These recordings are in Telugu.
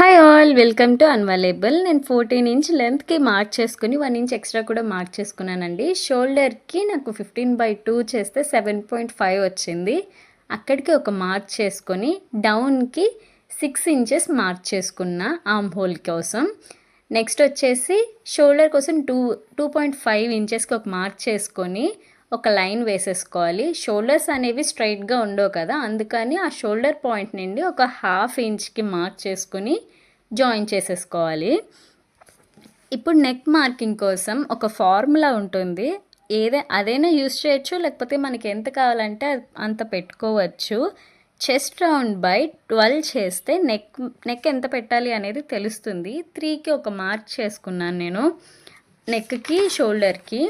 హాయ్ ఆల్ వెల్కమ్ టు అన్వాలేబుల్. నేను 14 ఇంచ్ లెంత్కి మార్క్ చేసుకుని 1 ఇంచ్ ఎక్స్ట్రా కూడా మార్క్ చేసుకున్నానండి. షోల్డర్కి నాకు 15/2 చేస్తే 7.5 వచ్చింది. అక్కడికి ఒక మార్క్ చేసుకొని డౌన్కి 6 ఇంచెస్ మార్క్ చేసుకున్న ఆర్మ్ హోల్ కోసం. నెక్స్ట్ వచ్చేసి షోల్డర్ కోసం 2.5 ఇంచెస్కి ఒక మార్క్ చేసుకొని ఒక లైన్ వేసేసుకోవాలి. షోల్డర్స్ అనేవి స్ట్రైట్గా ఉండవు కదా, అందుకని ఆ షోల్డర్ పాయింట్ నుండి ఒక 1/2 ఇంచ్కి మార్క్ చేసుకుని జాయిన్ చేసేసుకోవాలి. ఇప్పుడు నెక్ మార్కింగ్ కోసం ఒక ఫార్ములా ఉంటుంది. అదైనా యూస్ చేయొచ్చు, లేకపోతే మనకి ఎంత కావాలంటే అంత పెట్టుకోవచ్చు. చెస్ట్ రౌండ్ బై 12 చేస్తే నెక్ ఎంత పెట్టాలి అనేది తెలుస్తుంది. 3కి ఒక మార్క్ చేసుకున్నాను నేను నెక్కి, షోల్డర్కి.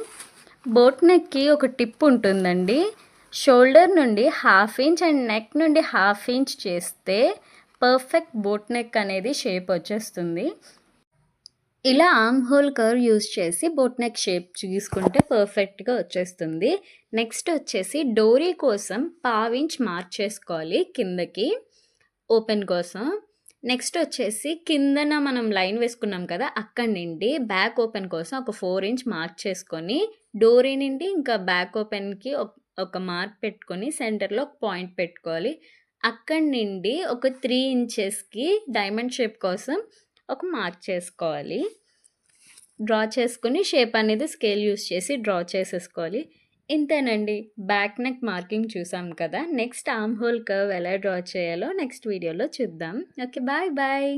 బోట్ నెక్కి ఒక టిప్ ఉంటుందండి. షోల్డర్ నుండి 1/2 ఇంచ్ అండ్ నెక్ నుండి 1/2 ఇంచ్ చేస్తే పర్ఫెక్ట్ బోట్ నెక్ అనేది షేప్ వచ్చేస్తుంది. ఇలా ఆర్మ్ హోల్ కర్వ్ యూస్ చేసి బోట్ నెక్ షేప్ తీసుకుంటే పర్ఫెక్ట్గా వచ్చేస్తుంది. నెక్స్ట్ వచ్చేసి డోరీ కోసం 1/2 ఇంచ్ మార్క్ చేసుకోవాలి కిందకి ఓపెన్ కోసం. నెక్స్ట్ వచ్చేసి కిందన మనం లైన్ వేసుకున్నాం కదా, అక్కడి నుండి బ్యాక్ ఓపెన్ కోసం ఒక 4 ఇంచ్ మార్క్ చేసుకొని డోరీ నుండి ఇంకా బ్యాక్ ఓపెన్కి ఒక మార్క్ పెట్టుకొని సెంటర్లో ఒక పాయింట్ పెట్టుకోవాలి. అక్కడి నుండి ఒక 3 ఇంచెస్కి డైమండ్ షేప్ కోసం ఒక మార్క్ చేసుకోవాలి. డ్రా చేసుకుని షేప్ అనేది స్కేల్ యూస్ చేసి డ్రా చేసేసుకోవాలి. ఇంతేనండి, బ్యాక్ నెక్ మార్కింగ్ చూసాం కదా. నెక్స్ట్ ఆర్మ్ హోల్ కర్వ్ ఎలా డ్రా చేయాలో నెక్స్ట్ వీడియోలో చూద్దాం. Okay, bye bye.